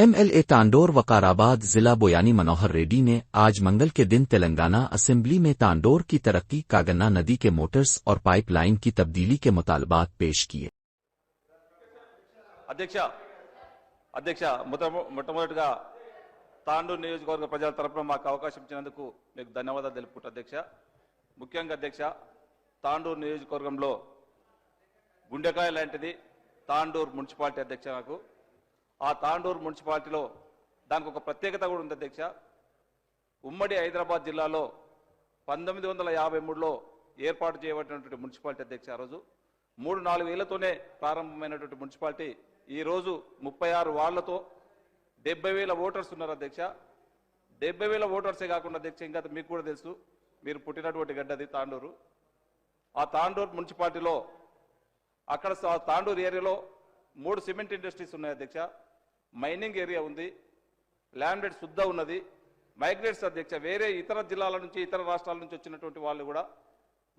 MLA तांडोर Vikarabad जिला बोयानी मनोहर रेड्डी ने आज मंगल के दिन तेलंगाना असेंबली में तांडोर की तरक्की कागन्ना नदी के मोटर्स और पाइपलाइन की तब्दीली के मुतालबात पेश किए। అధ్యక్ష మొట్టమొదటిగా తాండూరు నియోజకవర్గ ప్రజల తరపున మాకు అవకాశం ఇచ్చినందుకు మీకు ధన్యవాదాలు తెలుపుకుంటా అధ్యక్ష। ముఖ్యంగా అధ్యక్ష తాండూరు నియోజకవర్గంలో గుండెకాయ లాంటిది తాండూరు మున్సిపాలిటీ అధ్యక్ష। నాకు ఆ తాండూరు మున్సిపాలిటీలో దానికి ఒక ప్రత్యేకత కూడా ఉంది అధ్యక్ష। ఉమ్మడి హైదరాబాద్ జిల్లాలో 1953లో ఏర్పాటు చేయబడినటువంటి మున్సిపాలిటీ అధ్యక్ష। ఆ రోజు 3-4 ఏళ్లతోనే ప్రారంభమైనటువంటి మున్సిపాలిటీ ఈ రోజు 36 వార్డులతో 70,000 ఓటర్స్ ఉన్నారు అధ్యక్ష। 70,000 ఓటర్సే కాకుండా అధ్యక్ష ఇంకా మీకు కూడా తెలుసు, మీరు పుట్టినటువంటి గడ్డది తాండూరు। ఆ తాండూరు మున్సిపాలిటీలో అక్కడ తాండూరు ఏరియాలో 3 సిమెంట్ ఇండస్ట్రీస్ ఉన్నాయి అధ్యక్ష। మైనింగ్ ఏరియా ఉంది, ల్యాండ్ శుద్ధ ఉన్నది, మైగ్రేట్స్ అధ్యక్ష వేరే ఇతర జిల్లాల నుంచి ఇతర రాష్ట్రాల నుంచి వచ్చినటువంటి వాళ్ళు కూడా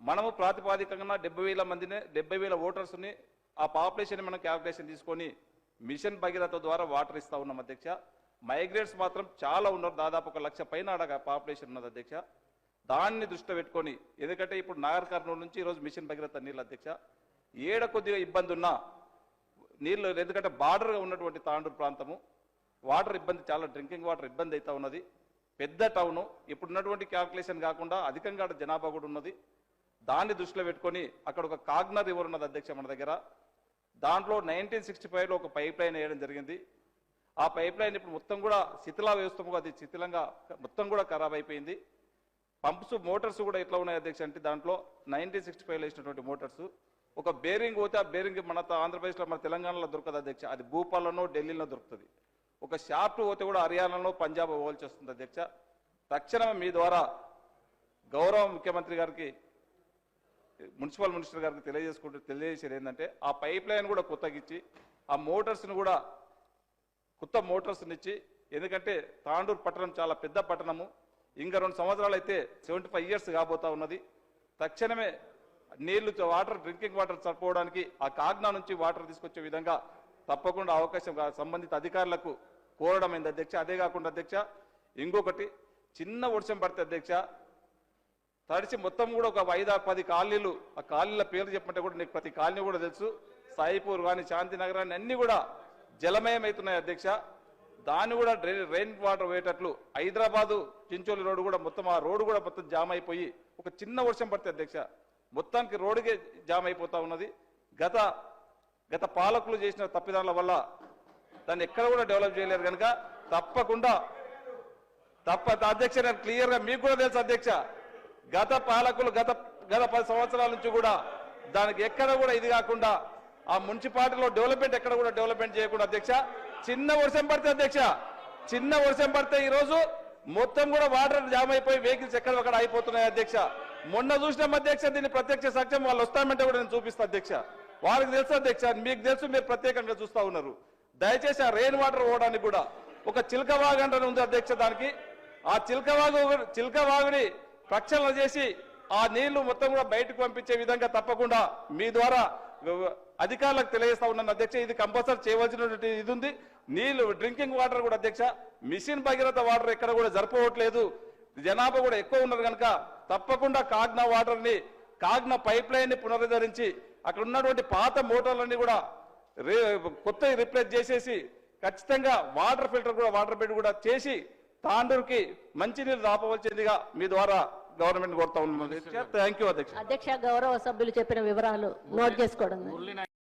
మనము ప్రాతిపాదికంగా 70,000 మందిని 70,000 ఓటర్స్ని ఆ పాపులేషన్ మనం క్యాల్కులేషన్ తీసుకొని మిషన్ భగీరథ ద్వారా వాటర్ ఇస్తా ఉన్నాం అధ్యక్ష। మైగ్రేట్స్ మాత్రం చాలా ఉన్నారు, దాదాపు 1 లక్ష పైన పాపులేషన్ ఉన్నది అధ్యక్ష। దాన్ని దృష్టిలో పెట్టుకొని ఎందుకంటే ఇప్పుడు నాగర్ కర్నూలు నుంచి ఈరోజు మిషన్ భగీరథ నీళ్ళు అధ్యక్ష ఏడ కొద్దిగా ఇబ్బంది ఉన్నా నీళ్ళు ఎందుకంటే బార్డర్గా ఉన్నటువంటి తాండూరు ప్రాంతము వాటర్ ఇబ్బంది చాలా డ్రింకింగ్ వాటర్ ఇబ్బంది అవుతా ఉన్నది। పెద్ద టౌను ఇప్పుడున్నటువంటి క్యాల్కులేషన్ కాకుండా అధికంగా జనాభా కూడా ఉన్నది। దాన్ని దృష్టిలో పెట్టుకొని అక్కడ ఒక కాగ్నా రివర్ ఉన్నది అధ్యక్ష మన దగ్గర। దాంట్లో 1965లో ఒక పైప్ లైన్ వేయడం జరిగింది। ఆ పైప్ లైన్ ఇప్పుడు మొత్తం కూడా శిథిలా వ్యవస్థ అది శిథిలంగా మొత్తం కూడా ఖరాబ్ అయిపోయింది। పంప్స్ మోటార్స్ కూడా ఎట్లా ఉన్నాయి అధ్యక్ష అంటే దాంట్లో 1965లో వేసినటువంటి మోటార్స్ ఒక బేరింగ్ పోతే ఆ బేరింగ్ మన ఆంధ్రప్రదేశ్లో మన తెలంగాణలో దొరకదు అధ్యక్ష, అది భూపాలలో ఢిల్లీలో దొరుకుతుంది। ఒక షాఫ్ట్ పోతే కూడా హర్యానాలో పంజాబ్ పోవాల్సి వస్తుంది అధ్యక్ష। తక్షణమే మీ ద్వారా గౌరవ ముఖ్యమంత్రి గారికి మున్సిపల్ మినిస్టర్ గారికి తెలియజేసేది ఏంటంటే ఆ పైప్ లైన్ కూడా కొత్తగా ఇచ్చి ఆ మోటార్స్ని కూడా కొత్త మోటార్స్ని ఇచ్చి, ఎందుకంటే తాండూరు పట్టణం చాలా పెద్ద పట్టణము, ఇంకా 2 సంవత్సరాలు అయితే 75 ఇయర్స్ కాబోతా ఉన్నది। తక్షణమే నీళ్లు వాటర్ డ్రింకింగ్ వాటర్ సరిపోవడానికి ఆ కాగ్నా నుంచి వాటర్ తీసుకొచ్చే విధంగా తప్పకుండా అవకాశం సంబంధిత అధికారులకు కోరడం అయింది అధ్యక్ష। అదే కాకుండా అధ్యక్ష ఇంకొకటి చిన్న వర్షం పడితే అధ్యక్ష తడిచి మొత్తం కూడా ఒక 5-10 కాలనీలు, ఆ కాలనీల పేర్లు చెప్పమంటే కూడా నీకు ప్రతి కాలనీ కూడా తెలుసు, సాయిపూర్ కానీ శాంతినగర్ కానీ అన్ని కూడా జలమయం అవుతున్నాయి అధ్యక్ష। దాన్ని కూడా రెయిన్ వాటర్ పోయేటట్లు హైదరాబాదు చించోలి రోడ్డు కూడా మొత్తం ఆ రోడ్డు కూడా మొత్తం జామ్ అయిపోయి ఒక చిన్న వర్షం పడితే అధ్యక్ష మొత్తానికి రోడ్డుకే జామ్ అయిపోతా ఉన్నది। గత పాలకులు చేసిన తప్పిదాల వల్ల దాన్ని ఎక్కడ కూడా డెవలప్ చేయలేరు కనుక తప్పకుండా అధ్యక్ష నేను క్లియర్గా మీకు కూడా తెలుసు అధ్యక్ష, గత పాలకులు గత 10 సంవత్సరాల నుంచి కూడా దానికి ఎక్కడ కూడా ఇది కాకుండా ఆ మున్సిపాలిటీలో డెవలప్మెంట్ ఎక్కడ కూడా డెవలప్మెంట్ చేయకుండా అధ్యక్ష చిన్న వర్షం పడితే అధ్యక్ష చిన్న వర్షం పడితే ఈరోజు మొత్తం కూడా వాటర్ జామ్ అయిపోయి వెహికల్స్ ఎక్కడ అయిపోతున్నాయి అధ్యక్ష। మొన్న చూసిన అధ్యక్ష దీన్ని ప్రత్యక్ష సాక్ష్యం వాళ్ళు వస్తామంటే కూడా నేను చూపిస్తా అధ్యక్ష, వాళ్ళకి తెలుసు అధ్యక్ష, మీకు తెలుసు, మీరు ప్రత్యేకంగా చూస్తా ఉన్నారు। దయచేసి ఆ రెయిన్ వాటర్ పోవడానికి కూడా ఒక చిలకవాగు అంటే ఉంది అధ్యక్ష, దానికి ఆ చిలకవాగుని ప్రక్షాళన చేసి ఆ నీళ్లు మొత్తం కూడా బయటకు పంపించే విధంగా తప్పకుండా మీ ద్వారా అధికారులకు తెలియజేస్తా ఉన్నాను అధ్యక్ష। ఇది కంపల్సరీ చేయవలసినటువంటి ఇది ఉంది। నీళ్లు డ్రింకింగ్ వాటర్ కూడా అధ్యక్ష మిషన్ భగీరథ వాటర్ ఎక్కడ కూడా జరపవట్లేదు, జనాభా కూడా ఎక్కువ ఉన్నారు కనుక తప్పకుండా కాగ్నా వాటర్ని కాగ్నా పైప్ లైన్ ని పునరుద్ధరించి అక్కడ ఉన్నటువంటి పాత మోటార్లన్నీ కూడా కొత్త రిప్లేస్ చేసేసి ఖచ్చితంగా వాటర్ ఫిల్టర్ కూడా వాటర్ బెడ్ కూడా చేసి తాండూరుకి మంచినీళ్ళు రాపవలసిందిగా మీ ద్వారా గవర్నమెంట్ కోరుతా ఉన్నాం అధ్యక్ష। థ్యాంక్ యూ అధ్యక్ష। గౌరవ సభ్యులు చెప్పిన వివరాలు నోట్ చేసుకోవడం।